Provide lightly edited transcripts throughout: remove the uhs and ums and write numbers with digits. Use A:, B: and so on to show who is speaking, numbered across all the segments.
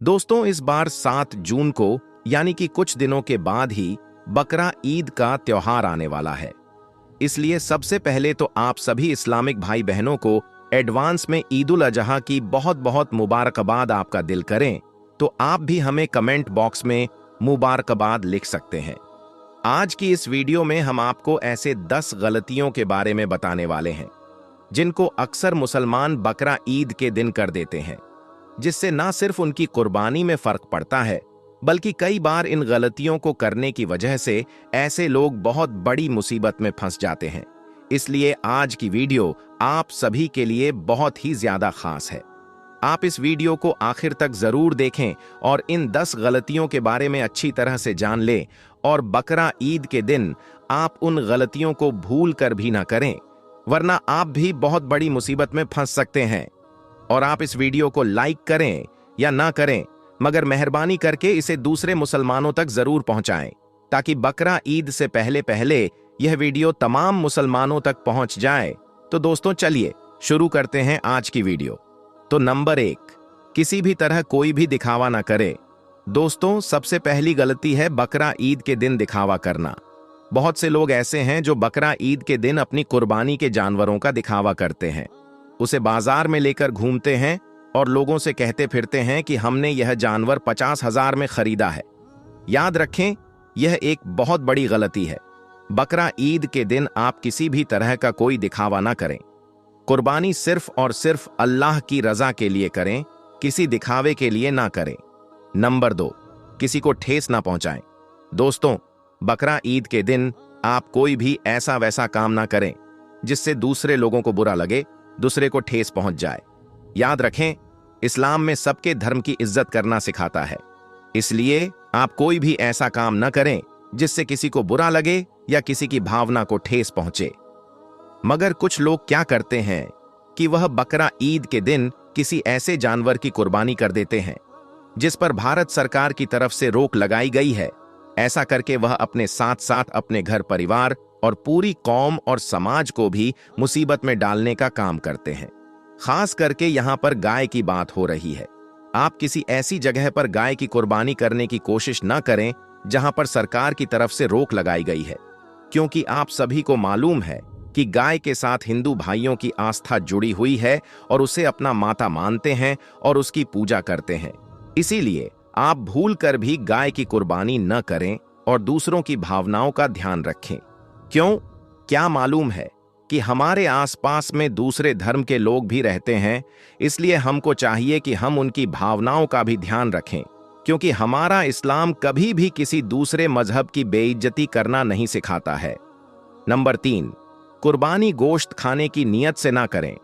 A: दोस्तों, इस बार 7 जून को यानी कि कुछ दिनों के बाद ही बकरा ईद का त्योहार आने वाला है। इसलिए सबसे पहले तो आप सभी इस्लामिक भाई बहनों को एडवांस में ईद उल अजहा की बहुत बहुत मुबारकबाद आपका दिल करें, तो आप भी हमें कमेंट बॉक्स में मुबारकबाद लिख सकते हैं। आज की इस वीडियो में हम आपको ऐसे 10 गलतियों के बारे में बताने वाले हैं जिनको अक्सर मुसलमान बकरा ईद के दिन कर देते हैं, जिससे ना सिर्फ उनकी कुर्बानी में फर्क पड़ता है, बल्कि कई बार इन गलतियों को करने की वजह से ऐसे लोग बहुत बड़ी मुसीबत में फंस जाते हैं। इसलिए आज की वीडियो आप सभी के लिए बहुत ही ज्यादा खास है। आप इस वीडियो को आखिर तक जरूर देखें और इन 10 गलतियों के बारे में अच्छी तरह से जान लें, और बकरा ईद के दिन आप उन गलतियों को भूल कर भी ना करें, वरना आप भी बहुत बड़ी मुसीबत में फंस सकते हैं। और आप इस वीडियो को लाइक करें या ना करें, मगर मेहरबानी करके इसे दूसरे मुसलमानों तक जरूर पहुंचाएं, ताकि बकरा ईद से पहले पहले यह वीडियो तमाम मुसलमानों तक पहुंच जाए। तो दोस्तों, चलिए शुरू करते हैं आज की वीडियो। तो नंबर 1, किसी भी तरह कोई भी दिखावा ना करे। दोस्तों, सबसे पहली गलती है बकरा ईद के दिन दिखावा करना। बहुत से लोग ऐसे हैं जो बकरा ईद के दिन अपनी कुर्बानी के जानवरों का दिखावा करते हैं, उसे बाजार में लेकर घूमते हैं और लोगों से कहते फिरते हैं कि हमने यह जानवर 50,000 में खरीदा है। याद रखें, यह एक बहुत बड़ी गलती है। बकरा ईद के दिन आप किसी भी तरह का कोई दिखावा ना करें। कुर्बानी सिर्फ और सिर्फ अल्लाह की रजा के लिए करें, किसी दिखावे के लिए ना करें। नंबर 2, किसी को ठेस ना पहुंचाएं। दोस्तों, बकरा ईद के दिन आप कोई भी ऐसा वैसा काम ना करें जिससे दूसरे लोगों को बुरा लगे, दूसरे को ठेस पहुंच जाए। याद रखें, इस्लाम में सबके धर्म की इज्जत करना सिखाता है, इसलिए आप कोई भी ऐसा काम न करें जिससे किसी को बुरा लगे या किसी की भावना को ठेस पहुंचे। मगर कुछ लोग क्या करते हैं कि वह बकरा ईद के दिन किसी ऐसे जानवर की कुर्बानी कर देते हैं जिस पर भारत सरकार की तरफ से रोक लगाई गई है। ऐसा करके वह अपने साथ साथ अपने घर परिवार और पूरी कौम और समाज को भी मुसीबत में डालने का काम करते हैं। खास करके यहां पर गाय की बात हो रही है। आप किसी ऐसी जगह पर गाय की कुर्बानी करने की कोशिश न करें जहां पर सरकार की तरफ से रोक लगाई गई है, क्योंकि आप सभी को मालूम है कि गाय के साथ हिंदू भाइयों की आस्था जुड़ी हुई है और उसे अपना माता मानते हैं और उसकी पूजा करते हैं। इसीलिए आप भूल कर भी गाय की कुर्बानी न करें और दूसरों की भावनाओं का ध्यान रखें। क्यों? क्या मालूम है कि हमारे आसपास में दूसरे धर्म के लोग भी रहते हैं, इसलिए हमको चाहिए कि हम उनकी भावनाओं का भी ध्यान रखें, क्योंकि हमारा इस्लाम कभी भी किसी दूसरे मजहब की बेइज्जती करना नहीं सिखाता है। नंबर 3, कुर्बानी गोश्त खाने की नीयत से ना करें।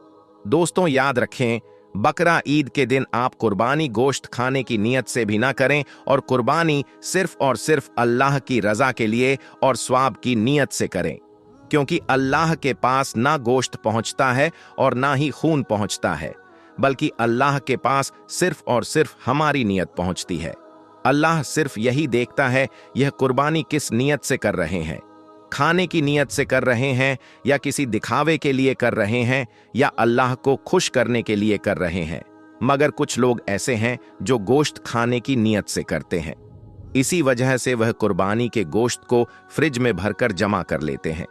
A: दोस्तों, याद रखें, बकरा ईद के दिन आप कुर्बानी गोश्त खाने की नीयत से भी ना करें, और कुर्बानी सिर्फ और सिर्फ अल्लाह की रजा के लिए और स्वाब की नीयत से करें, क्योंकि अल्लाह के पास ना गोश्त पहुंचता है और ना ही खून पहुंचता है, बल्कि अल्लाह के पास सिर्फ और सिर्फ हमारी नीयत पहुंचती है। अल्लाह सिर्फ यही देखता है यह कुर्बानी किस नीयत से कर रहे हैं, खाने की नीयत से कर रहे हैं या किसी दिखावे के लिए कर रहे हैं या अल्लाह को खुश करने के लिए कर रहे हैं। मगर कुछ लोग ऐसे हैं जो गोश्त खाने की नीयत से करते हैं। इसी वजह से वह कुर्बानी के गोश्त को फ्रिज में भरकर जमा कर लेते हैं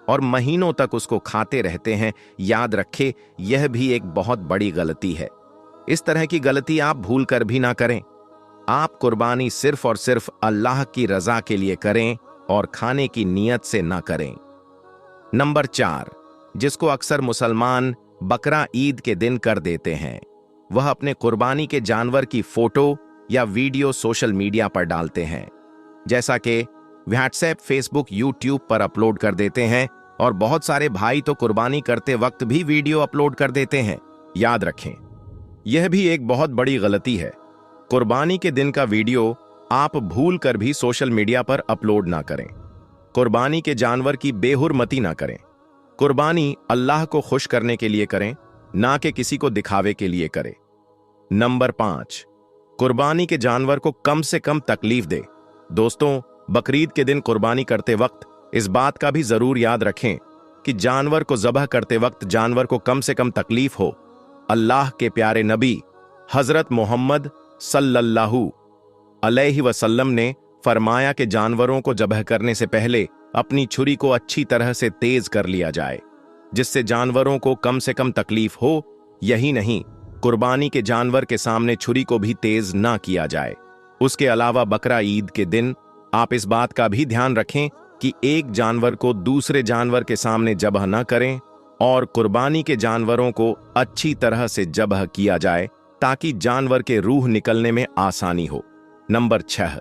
A: और महीनों तक उसको खाते रहते हैं। याद रखें, यह भी एक बहुत बड़ी गलती है। इस तरह की गलती आप भूल कर भी ना करें। आप कुर्बानी सिर्फ और सिर्फ अल्लाह की रजा के लिए करें और खाने की नीयत से ना करें। नंबर 4, जिसको अक्सर मुसलमान बकरा ईद के दिन कर देते हैं, वह अपने कुर्बानी के जानवर की फोटो या वीडियो सोशल मीडिया पर डालते हैं, जैसा कि व्हाट्सएप, फेसबुक, यूट्यूब पर अपलोड कर देते हैं। और बहुत सारे भाई तो कुर्बानी करते वक्त भी वीडियो अपलोड कर देते हैं। याद रखें, यह भी एक बहुत बड़ी गलती है। कुर्बानी के दिन का वीडियो आप भूल कर भी सोशल मीडिया पर अपलोड ना करें। कुर्बानी के जानवर की बेहुरमती ना करें। कुर्बानी अल्लाह को खुश करने के लिए करें, ना कि किसी को दिखावे के लिए करें। नंबर 5, कुर्बानी के जानवर को कम से कम तकलीफ दे। दोस्तों, बकरीद के दिन कुर्बानी करते वक्त इस बात का भी जरूर याद रखें कि जानवर को ज़बह करते वक्त जानवर को कम से कम तकलीफ हो। अल्लाह के प्यारे नबी हजरत मोहम्मद सल्लल्लाहु अलैहि वसल्लम ने फरमाया कि जानवरों को ज़ब्ह करने से पहले अपनी छुरी को अच्छी तरह से तेज कर लिया जाए, जिससे जानवरों को कम से कम तकलीफ हो। यही नहीं, कुर्बानी के जानवर के सामने छुरी को भी तेज ना किया जाए। उसके अलावा बकरा ईद के दिन आप इस बात का भी ध्यान रखें कि एक जानवर को दूसरे जानवर के सामने ज़ब्ह न करें और कुर्बानी के जानवरों को अच्छी तरह से ज़ब्ह किया जाए ताकि जानवर के रूह निकलने में आसानी हो। नंबर 6,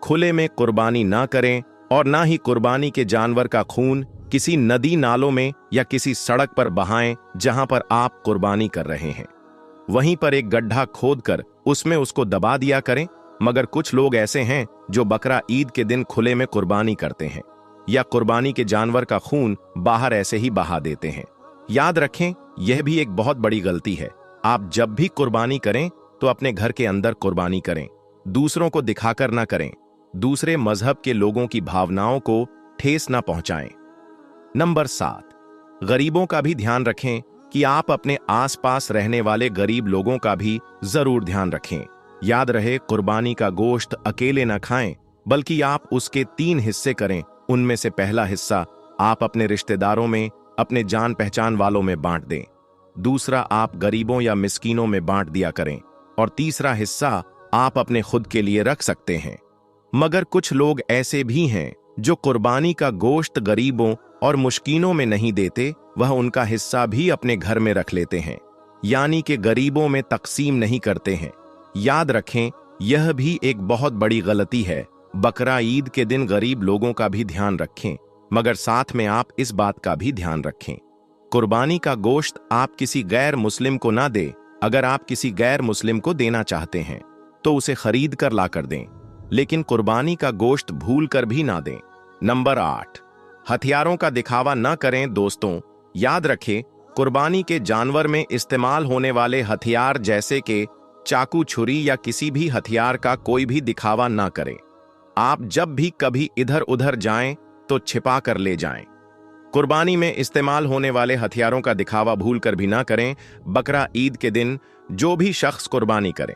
A: खुले में कुर्बानी ना करें और ना ही कुर्बानी के जानवर का खून किसी नदी नालों में या किसी सड़क पर बहाएं जहां पर आप कुर्बानी कर रहे हैं। वहीं पर एक गड्ढा खोदकर उसमें उसको दबा दिया करें। मगर कुछ लोग ऐसे हैं जो बकरा ईद के दिन खुले में कुर्बानी करते हैं या कुर्बानी के जानवर का खून बाहर ऐसे ही बहा देते हैं। याद रखें, यह भी एक बहुत बड़ी गलती है। आप जब भी कुर्बानी करें तो अपने घर के अंदर कुर्बानी करें, दूसरों को दिखाकर ना करें। दूसरे मजहब के लोगों की भावनाओं को ठेस ना पहुंचाएं। नंबर 7, गरीबों का भी ध्यान रखें कि आप अपने आसपास रहने वाले गरीब लोगों का भी जरूर ध्यान रखें। याद रहे, कुर्बानी का गोश्त अकेले न खाएं, बल्कि आप उसके 3 हिस्से करें। उनमें से पहला हिस्सा आप अपने रिश्तेदारों में, अपने जान पहचान वालों में बांट दें। दूसरा आप गरीबों या मिस्कीनों में बांट दिया करें और तीसरा हिस्सा आप अपने खुद के लिए रख सकते हैं। मगर कुछ लोग ऐसे भी हैं जो कुर्बानी का गोश्त गरीबों और मुश्किनों में नहीं देते, वह उनका हिस्सा भी अपने घर में रख लेते हैं, यानी कि गरीबों में तकसीम नहीं करते हैं। याद रखें, यह भी एक बहुत बड़ी गलती है। बकरा ईद के दिन गरीब लोगों का भी ध्यान रखें, मगर साथ में आप इस बात का भी ध्यान रखें, कुर्बानी का गोश्त आप किसी गैर मुस्लिम को ना दें। अगर आप किसी गैर मुस्लिम को देना चाहते हैं तो उसे खरीद कर ला कर दें, लेकिन कुर्बानी का गोश्त भूल कर भी ना दें। नंबर 8, हथियारों का दिखावा न करें। दोस्तों, याद रखें, कुर्बानी के जानवर में इस्तेमाल होने वाले हथियार जैसे कि चाकू, छुरी या किसी भी हथियार का कोई भी दिखावा ना करें। आप जब भी कभी इधर उधर जाएं तो छिपा कर ले जाएं। कुर्बानी में इस्तेमाल होने वाले हथियारों का दिखावा भूल कर भी ना करें। बकरा ईद के दिन जो भी शख्स कुर्बानी करें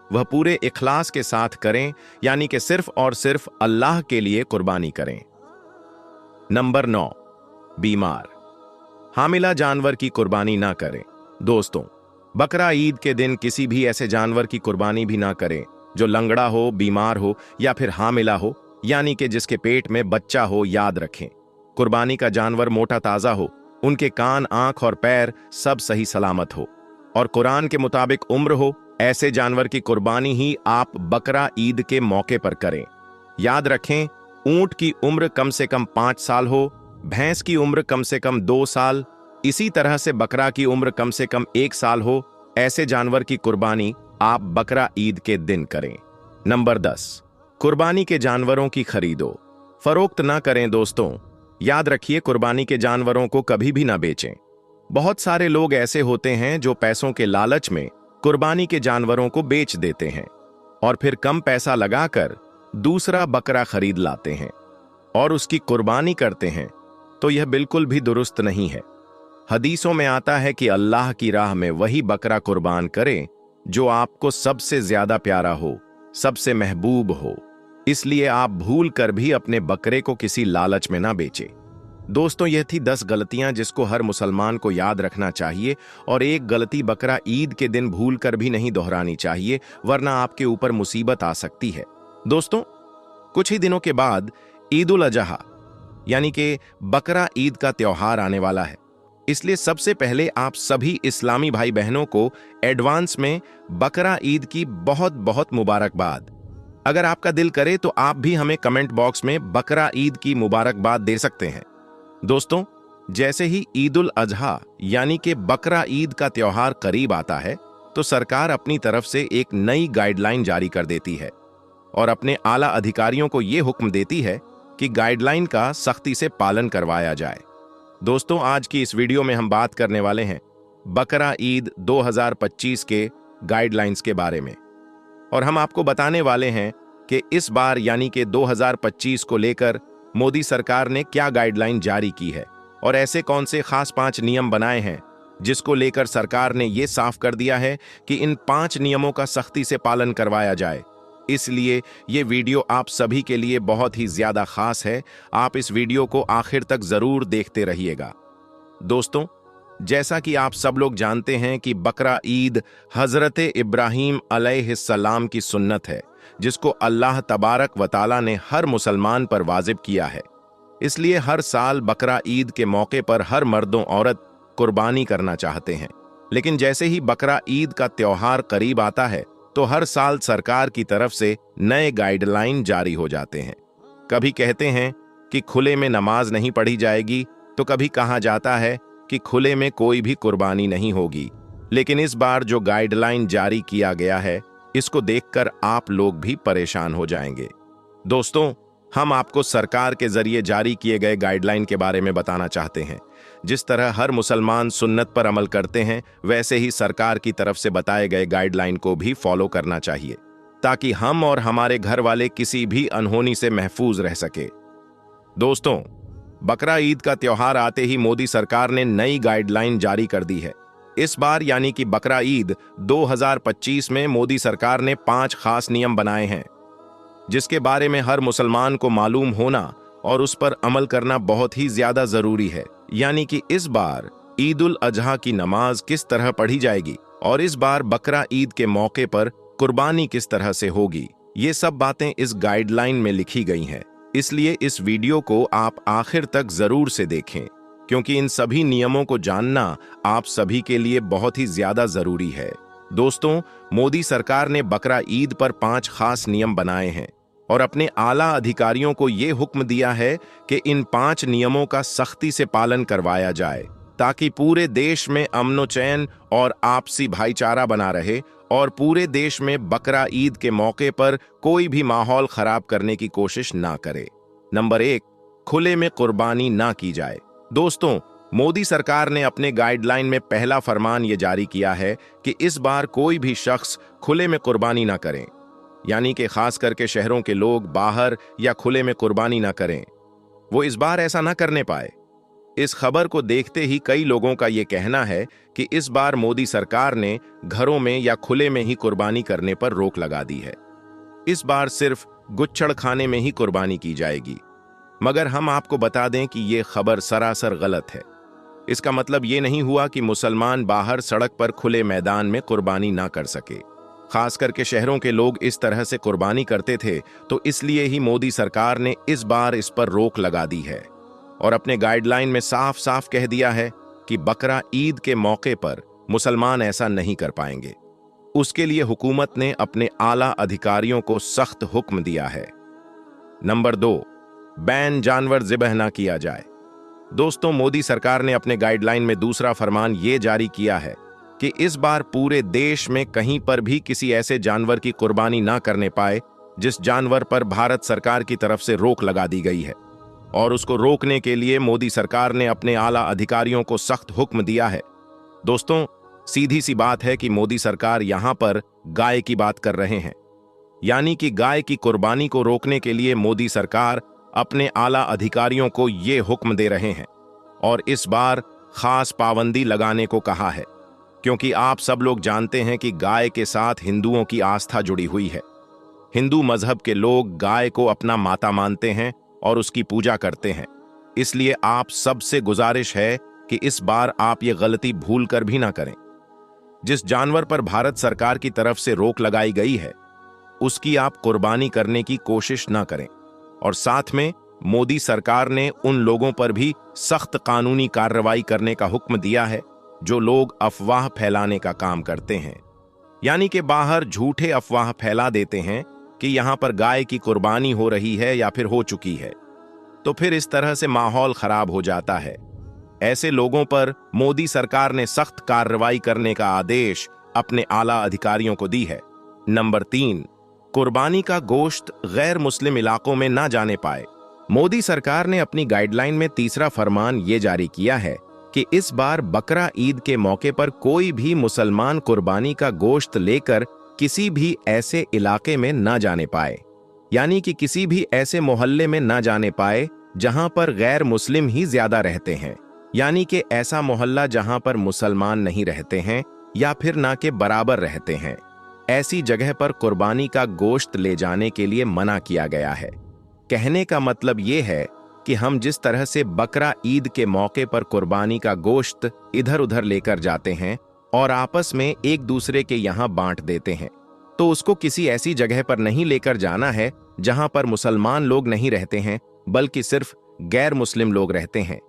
A: वह पूरे इखलास के साथ करें, यानी कि सिर्फ और सिर्फ अल्लाह के लिए कुर्बानी करें। नंबर 9, बीमार हामिला जानवर की कुर्बानी ना करें। दोस्तों, बकरा ईद के दिन किसी भी ऐसे जानवर की कुर्बानी भी ना करें जो लंगड़ा हो, बीमार हो या फिर हामिला हो, यानी कि जिसके पेट में बच्चा हो। याद रखें, कुर्बानी का जानवर मोटा ताजा हो, उनके कान, आंख और पैर सब सही सलामत हो और कुरान के मुताबिक उम्र हो। ऐसे जानवर की कुर्बानी ही आप बकरा ईद के मौके पर करें। याद रखें, ऊंट की उम्र कम से कम 5 साल हो, भैंस की उम्र कम से कम 2 साल, इसी तरह से बकरा की उम्र कम से कम 1 साल हो। ऐसे जानवर की कुर्बानी आप बकरा ईद के दिन करें। नंबर 10, कुर्बानी के जानवरों की खरीदो फरोख्त ना करें। दोस्तों, याद रखिए, कुर्बानी के जानवरों को कभी भी ना बेचें। बहुत सारे लोग ऐसे होते हैं जो पैसों के लालच में कुर्बानी के जानवरों को बेच देते हैं और फिर कम पैसा लगाकर दूसरा बकरा खरीद लाते हैं और उसकी कुर्बानी करते हैं, तो यह बिल्कुल भी दुरुस्त नहीं है। हदीसों में आता है कि अल्लाह की राह में वही बकरा कुर्बान करें जो आपको सबसे ज्यादा प्यारा हो, सबसे महबूब हो। इसलिए आप भूल कर भी अपने बकरे को किसी लालच में ना बेचें। दोस्तों, यह थी 10 गलतियां जिसको हर मुसलमान को याद रखना चाहिए और एक गलती बकरा ईद के दिन भूल कर भी नहीं दोहरानी चाहिए, वरना आपके ऊपर मुसीबत आ सकती है। दोस्तों, कुछ ही दिनों के बाद ईद उल अजहा यानी कि बकरा ईद का त्योहार आने वाला है। इसलिए सबसे पहले आप सभी इस्लामी भाई बहनों को एडवांस में बकरा ईद की बहुत बहुत मुबारकबाद। अगर आपका दिल करे तो आप भी हमें कमेंट बॉक्स में बकरा ईद की मुबारकबाद दे सकते हैं। दोस्तों, जैसे ही ईद उल अजहा यानी कि बकरा ईद का त्योहार करीब आता है तो सरकार अपनी तरफ से एक नई गाइडलाइन जारी कर देती है और अपने आला अधिकारियों को यह हुक्म देती है कि गाइडलाइन का सख्ती से पालन करवाया जाए। दोस्तों, आज की इस वीडियो में हम बात करने वाले हैं बकरा ईद 2025 के गाइडलाइंस के बारे में और हम आपको बताने वाले हैं कि इस बार यानी कि 2025 को लेकर मोदी सरकार ने क्या गाइडलाइन जारी की है और ऐसे कौन से खास 5 नियम बनाए हैं जिसको लेकर सरकार ने ये साफ कर दिया है कि इन 5 नियमों का सख्ती से पालन करवाया जाए। इसलिए ये वीडियो आप सभी के लिए बहुत ही ज्यादा खास है। आप इस वीडियो को आखिर तक जरूर देखते रहिएगा। दोस्तों, जैसा कि आप सब लोग जानते हैं कि बकरा ईद हजरत इब्राहीम अलैहिस्सलाम की सुन्नत है, जिसको अल्लाह तबारक व तआला ने हर मुसलमान पर वाजिब किया है। इसलिए हर साल बकरा ईद के मौके पर हर मर्दों औरत कुर्बानी करना चाहते हैं। लेकिन जैसे ही बकरा ईद का त्योहार करीब आता है तो हर साल सरकार की तरफ से नए गाइडलाइन जारी हो जाते हैं। कभी कहते हैं कि खुले में नमाज नहीं पढ़ी जाएगी, तो कभी कहा जाता है कि खुले में कोई भी कुर्बानी नहीं होगी। लेकिन इस बार जो गाइडलाइन जारी किया गया है, इसको देखकर आप लोग भी परेशान हो जाएंगे। दोस्तों, हम आपको सरकार के जरिए जारी किए गए गाइडलाइन के बारे में बताना चाहते हैं। जिस तरह हर मुसलमान सुन्नत पर अमल करते हैं, वैसे ही सरकार की तरफ से बताए गए गाइडलाइन को भी फॉलो करना चाहिए, ताकि हम और हमारे घर वाले किसी भी अनहोनी से महफूज रह सके। दोस्तों, बकरा ईद का त्योहार आते ही मोदी सरकार ने नई गाइडलाइन जारी कर दी है। इस बार यानी कि बकरा ईद 2025 में मोदी सरकार ने 5 खास नियम बनाए हैं, जिसके बारे में हर मुसलमान को मालूम होना और उस पर अमल करना बहुत ही ज्यादा जरूरी है। यानी कि इस बार ईद उल अजहा की नमाज किस तरह पढ़ी जाएगी और इस बार बकरा ईद के मौके पर कुर्बानी किस तरह से होगी, ये सब बातें इस गाइडलाइन में लिखी गई हैं। इसलिए इस वीडियो को आप आखिर तक जरूर से देखें, क्योंकि इन सभी नियमों को जानना आप सभी के लिए बहुत ही ज्यादा जरूरी है। दोस्तों, मोदी सरकार ने बकरा ईद पर 5 खास नियम बनाए हैं और अपने आला अधिकारियों को ये हुक्म दिया है कि इन 5 नियमों का सख्ती से पालन करवाया जाए, ताकि पूरे देश में अमनो चैन और आपसी भाईचारा बना रहे और पूरे देश में बकरा ईद के मौके पर कोई भी माहौल खराब करने की कोशिश ना करे। नंबर 1, खुले में कुर्बानी ना की जाए। दोस्तों, मोदी सरकार ने अपने गाइडलाइन में पहला फरमान ये जारी किया है कि इस बार कोई भी शख्स खुले में कुर्बानी ना करें, यानी कि खास करके शहरों के लोग बाहर या खुले में कुर्बानी ना करें। वो इस बार ऐसा ना करने पाए। इस खबर को देखते ही कई लोगों का ये कहना है कि इस बार मोदी सरकार ने घरों में या खुले में ही कुर्बानी करने पर रोक लगा दी है। इस बार सिर्फ गुच्छड़ खाने में ही कुर्बानी की जाएगी। मगर हम आपको बता दें कि ये खबर सरासर गलत है। इसका मतलब ये नहीं हुआ कि मुसलमान बाहर सड़क पर खुले मैदान में कुर्बानी ना कर सके। खास करके शहरों के लोग इस तरह से कुर्बानी करते थे, तो इसलिए ही मोदी सरकार ने इस बार इस पर रोक लगा दी है और अपने गाइडलाइन में साफ साफ कह दिया है कि बकरा ईद के मौके पर मुसलमान ऐसा नहीं कर पाएंगे। उसके लिए हुकूमत ने अपने आला अधिकारियों को सख्त हुक्म दिया है। नंबर 2, बैन जानवर ज़िबह ना किया जाए। दोस्तों, मोदी सरकार ने अपने गाइडलाइन में दूसरा फरमान ये जारी किया है कि इस बार पूरे देश में कहीं पर भी किसी ऐसे जानवर की कुर्बानी ना करने पाए जिस जानवर पर भारत सरकार की तरफ से रोक लगा दी गई है। और उसको रोकने के लिए मोदी सरकार ने अपने आला अधिकारियों को सख्त हुक्म दिया है। दोस्तों, सीधी सी बात है कि मोदी सरकार यहां पर गाय की बात कर रहे हैं, यानी कि गाय की कुर्बानी को रोकने के लिए मोदी सरकार अपने आला अधिकारियों को ये हुक्म दे रहे हैं और इस बार खास पाबंदी लगाने को कहा है, क्योंकि आप सब लोग जानते हैं कि गाय के साथ हिंदुओं की आस्था जुड़ी हुई है। हिंदू मजहब के लोग गाय को अपना माता मानते हैं और उसकी पूजा करते हैं। इसलिए आप सबसे गुजारिश है कि इस बार आप ये गलती भूल कर भी ना करें। जिस जानवर पर भारत सरकार की तरफ से रोक लगाई गई है, उसकी आप कुर्बानी करने की कोशिश ना करें। और साथ में मोदी सरकार ने उन लोगों पर भी सख्त कानूनी कार्रवाई करने का हुक्म दिया है जो लोग अफवाह फैलाने का काम करते हैं, यानी कि बाहर झूठे अफवाह फैला देते हैं कि यहां पर गाय की कुर्बानी हो रही है या फिर हो चुकी है, तो फिर इस तरह से माहौल खराब हो जाता है। ऐसे लोगों पर मोदी सरकार ने सख्त कार्रवाई करने का आदेश अपने आला अधिकारियों को दी है। नंबर 3, कुर्बानी का गोश्त गैर मुस्लिम इलाकों में ना जाने पाए। मोदी सरकार ने अपनी गाइडलाइन में तीसरा फरमान ये जारी किया है कि इस बार बकरा ईद के मौके पर कोई भी मुसलमान कुर्बानी का गोश्त लेकर किसी भी ऐसे इलाके में ना जाने पाए, यानी कि किसी भी ऐसे मोहल्ले में ना जाने पाए जहां पर गैर मुस्लिम ही ज्यादा रहते हैं। यानी कि ऐसा मोहल्ला जहां पर मुसलमान नहीं रहते हैं या फिर ना के बराबर रहते हैं, ऐसी जगह पर कुर्बानी का गोश्त ले जाने के लिए मना किया गया है। कहने का मतलब ये है कि हम जिस तरह से बकरा ईद के मौके पर कुर्बानी का गोश्त इधर उधर लेकर जाते हैं और आपस में एक दूसरे के यहां बांट देते हैं, तो उसको किसी ऐसी जगह पर नहीं लेकर जाना है जहां पर मुसलमान लोग नहीं रहते हैं बल्कि सिर्फ गैर मुस्लिम लोग रहते हैं।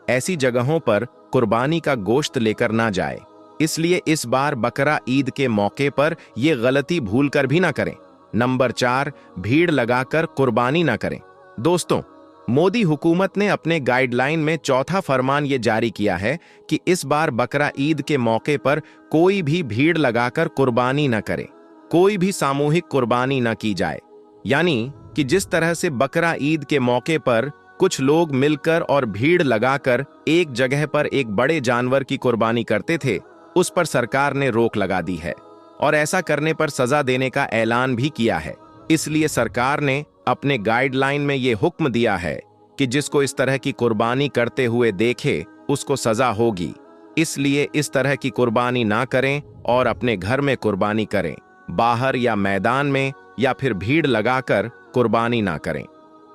A: ऐसी जगहों पर कुर्बानी का गोश्त लेकर ना जाए। इसलिए इस बार बकरा ईद के मौके पर यह गलती भूल कर भी ना करें। नंबर 4, भीड़ लगाकर कुर्बानी ना करें। दोस्तों, मोदी हुकूमत ने अपने गाइडलाइन में चौथा फरमान यह जारी किया है कि इस बार बकरा ईद के मौके पर कोई भी भीड़ लगाकर कुर्बानी न करे, कोई भी सामूहिक कुर्बानी न की जाए। यानी कि जिस तरह से बकरा ईद के मौके पर कुछ लोग मिलकर और भीड़ लगाकर एक जगह पर एक बड़े जानवर की कुर्बानी करते थे, उस पर सरकार ने रोक लगा दी है और ऐसा करने पर सजा देने का ऐलान भी किया है। इसलिए सरकार ने अपने गाइडलाइन में यह हुक्म दिया है कि जिसको इस तरह की कुर्बानी करते हुए देखे उसको सजा होगी। इसलिए इस तरह की कुर्बानी ना करें और अपने घर में कुर्बानी करें, बाहर या मैदान में या फिर भीड़ लगाकर कुर्बानी ना करें।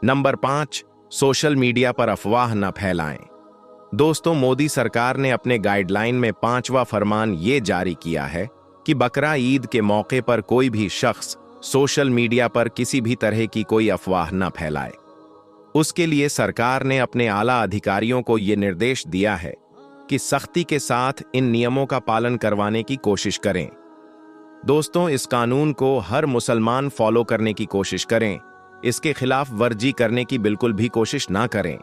A: नंबर 5, सोशल मीडिया पर अफवाह न फैलाएं। दोस्तों, मोदी सरकार ने अपने गाइडलाइन में 5वां फरमान ये जारी किया है कि बकरा ईद के मौके पर कोई भी शख्स सोशल मीडिया पर किसी भी तरह की कोई अफवाह न फैलाए। उसके लिए सरकार ने अपने आला अधिकारियों को यह निर्देश दिया है कि सख्ती के साथ इन नियमों का पालन करवाने की कोशिश करें। दोस्तों, इस कानून को हर मुसलमान फॉलो करने की कोशिश करें, इसके खिलाफ वर्जी करने की बिल्कुल भी कोशिश ना करें।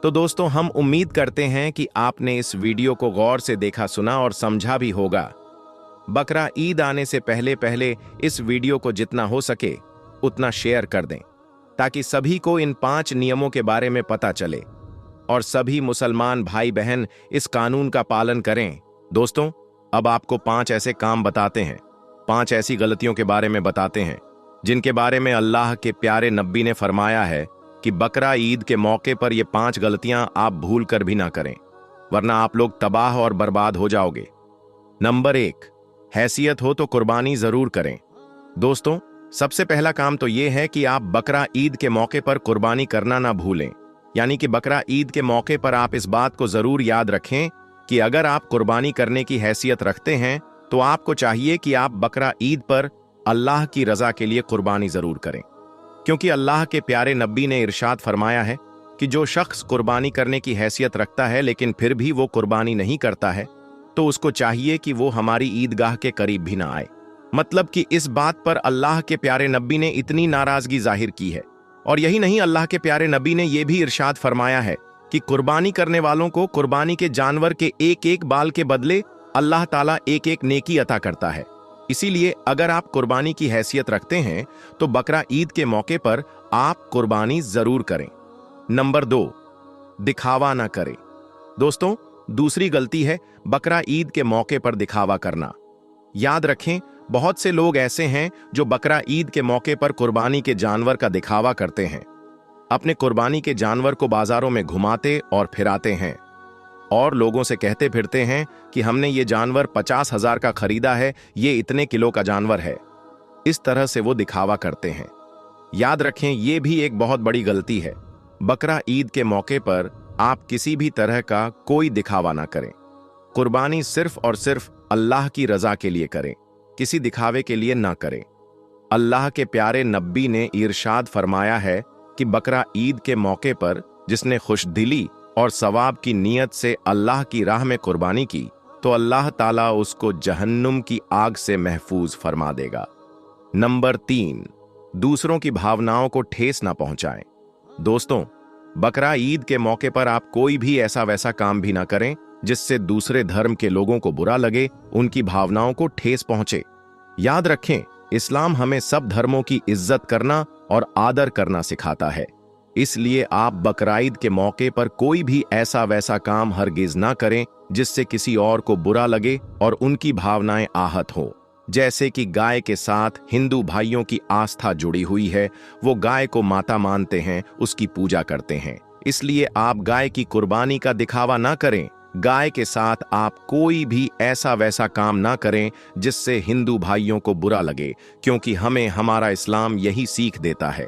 A: तो दोस्तों, हम उम्मीद करते हैं कि आपने इस वीडियो को गौर से देखा, सुना और समझा भी होगा। बकरा ईद आने से पहले पहले इस वीडियो को जितना हो सके उतना शेयर कर दें ताकि सभी को इन 5 नियमों के बारे में पता चले और सभी मुसलमान भाई बहन इस कानून का पालन करें। दोस्तों, अब आपको 5 ऐसे काम बताते हैं, 5 ऐसी गलतियों के बारे में बताते हैं जिनके बारे में अल्लाह के प्यारे नबी ने फरमाया है कि बकरा ईद के मौके पर ये 5 गलतियां आप भूल कर भी ना करें, वरना आप लोग तबाह और बर्बाद हो जाओगे। नंबर 1, हैसियत हो तो कुर्बानी जरूर करें। दोस्तों, सबसे पहला काम तो यह है कि आप बकरा ईद के मौके पर कुर्बानी करना ना भूलें। यानी कि बकरा ईद के मौके पर आप इस बात को जरूर याद रखें कि अगर आप कुर्बानी करने की हैसियत रखते हैं तो आपको चाहिए कि आप बकरा ईद पर अल्लाह की रजा के लिए कुर्बानी जरूर करें, क्योंकि अल्लाह के प्यारे नबी ने इरशाद फरमाया है कि जो शख्स कुर्बानी करने की हैसियत रखता है लेकिन फिर भी वो कुर्बानी नहीं करता है तो उसको चाहिए कि वो हमारी ईदगाह के करीब भी ना आए। मतलब कि इस बात पर अल्लाह के प्यारे नबी ने इतनी नाराजगी जाहिर की है। और यही नहीं, अल्लाह के प्यारे नबी ने यह भी इरशाद फरमाया है कि कुर्बानी करने वालों को कुर्बानी के जानवर के एक एक बाल के बदले अल्लाह ताला एक एक नेकी अता करता है। इसीलिए अगर आप कुर्बानी की हैसियत रखते हैं तो बकरा ईद के मौके पर आप कुर्बानी जरूर करें। नंबर 2, दिखावा ना करें। दोस्तों, दूसरी गलती है बकरा ईद के मौके पर दिखावा करना। याद रखें, बहुत से लोग ऐसे हैं जो बकरा ईद के मौके पर कुर्बानी के जानवर का दिखावा करते हैं, अपने कुर्बानी के जानवर को बाजारों में घुमाते और फिराते हैं और लोगों से कहते फिरते हैं कि हमने ये जानवर 50,000 का खरीदा है, ये इतने किलो का जानवर है। इस तरह से वो दिखावा करते हैं। याद रखें, ये भी एक बहुत बड़ी गलती है। बकरा ईद के मौके पर आप किसी भी तरह का कोई दिखावा ना करें। कुर्बानी सिर्फ और सिर्फ अल्लाह की रजा के लिए करें, किसी दिखावे के लिए ना करें। अल्लाह के प्यारे नबी ने इरशाद फरमाया है कि बकरा ईद के मौके पर जिसने खुशदिली और सवाब की नीयत से अल्लाह की राह में कुर्बानी की तो अल्लाह ताला उसको जहन्नुम की आग से महफूज फरमा देगा। नंबर 3, दूसरों की भावनाओं को ठेस ना पहुंचाएं। दोस्तों, बकरा ईद के मौके पर आप कोई भी ऐसा वैसा काम भी ना करें जिससे दूसरे धर्म के लोगों को बुरा लगे, उनकी भावनाओं को ठेस पहुंचे। याद रखें, इस्लाम हमें सब धर्मों की इज्जत करना और आदर करना सिखाता है। इसलिए आप बकरा ईद के मौके पर कोई भी ऐसा वैसा काम हरगिज ना करें जिससे किसी और को बुरा लगे और उनकी भावनाएं आहत हो। जैसे कि गाय के साथ हिंदू भाइयों की आस्था जुड़ी हुई है, वो गाय को माता मानते हैं, उसकी पूजा करते हैं। इसलिए आप गाय की कुर्बानी का दिखावा ना करें। गाय के साथ आप कोई भी ऐसा वैसा काम ना करें जिससे हिंदू भाइयों को बुरा लगे, क्योंकि हमें हमारा इस्लाम यही सीख देता है।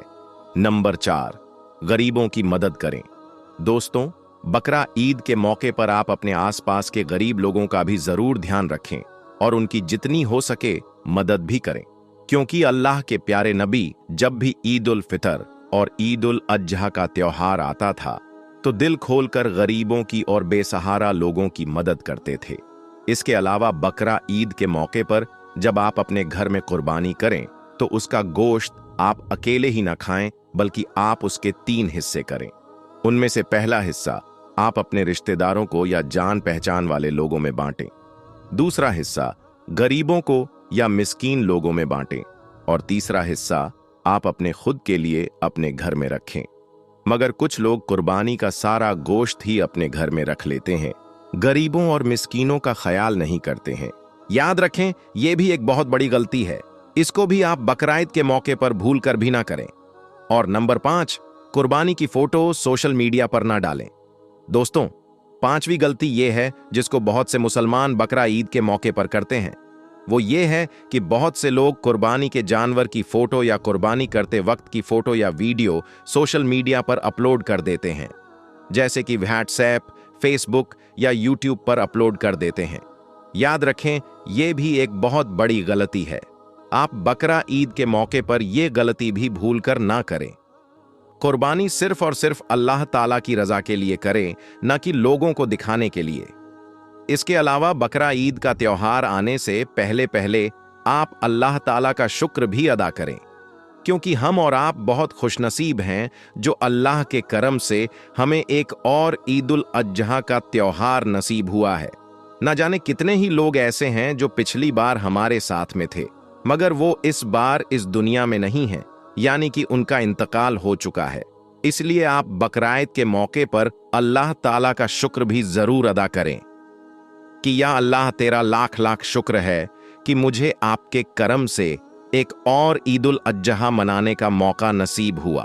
A: नंबर 4, गरीबों की मदद करें। दोस्तों, बकरा ईद के मौके पर आप अपने आसपास के गरीब लोगों का भी जरूर ध्यान रखें और उनकी जितनी हो सके मदद भी करें, क्योंकि अल्लाह के प्यारे नबी जब भी ईद उल फितर और ईद उल अजहा का त्योहार आता था तो दिल खोलकर गरीबों की और बेसहारा लोगों की मदद करते थे। इसके अलावा बकरा ईद के मौके पर जब आप अपने घर में कुर्बानी करें तो उसका गोश्त आप अकेले ही न खाएं, बल्कि आप उसके 3 हिस्से करें। उनमें से पहला हिस्सा आप अपने रिश्तेदारों को या जान पहचान वाले लोगों में बांटें, दूसरा हिस्सा गरीबों को या मिस्कीन लोगों में बांटें और तीसरा हिस्सा आप अपने खुद के लिए अपने घर में रखें। मगर कुछ लोग कुर्बानी का सारा गोश्त ही अपने घर में रख लेते हैं, गरीबों और मिस्कीनों का ख्याल नहीं करते हैं। याद रखें, यह भी एक बहुत बड़ी गलती है। इसको भी आप बकराईद के मौके पर भूल कर भी ना करें। और नंबर 5, कुर्बानी की फोटो सोशल मीडिया पर ना डालें। दोस्तों, 5वीं गलती यह है जिसको बहुत से मुसलमान बकरा ईद के मौके पर करते हैं। वो ये है कि बहुत से लोग कुर्बानी के जानवर की फोटो या कुर्बानी करते वक्त की फोटो या वीडियो सोशल मीडिया पर अपलोड कर देते हैं, जैसे कि व्हाट्सएप, फेसबुक या यूट्यूब पर अपलोड कर देते हैं। याद रखें, यह भी एक बहुत बड़ी गलती है। आप बकरा ईद के मौके पर यह गलती भी भूल कर ना करें। कुर्बानी सिर्फ और सिर्फ अल्लाह ताला की रजा के लिए करें, न कि लोगों को दिखाने के लिए। इसके अलावा बकरा ईद का त्योहार आने से पहले पहले आप अल्लाह ताला का शुक्र भी अदा करें, क्योंकि हम और आप बहुत खुशनसीब हैं जो अल्लाह के करम से हमें एक और ईद उल अजहा का त्योहार नसीब हुआ है। न जाने कितने ही लोग ऐसे हैं जो पिछली बार हमारे साथ में थे, मगर वो इस बार इस दुनिया में नहीं हैं, यानी कि उनका इंतकाल हो चुका है। इसलिए आप बकराईद के मौके पर अल्लाह ताला का शुक्र भी जरूर अदा करें कि या अल्लाह, तेरा लाख लाख शुक्र है कि मुझे आपके करम से एक और ईद उल अजहा मनाने का मौका नसीब हुआ।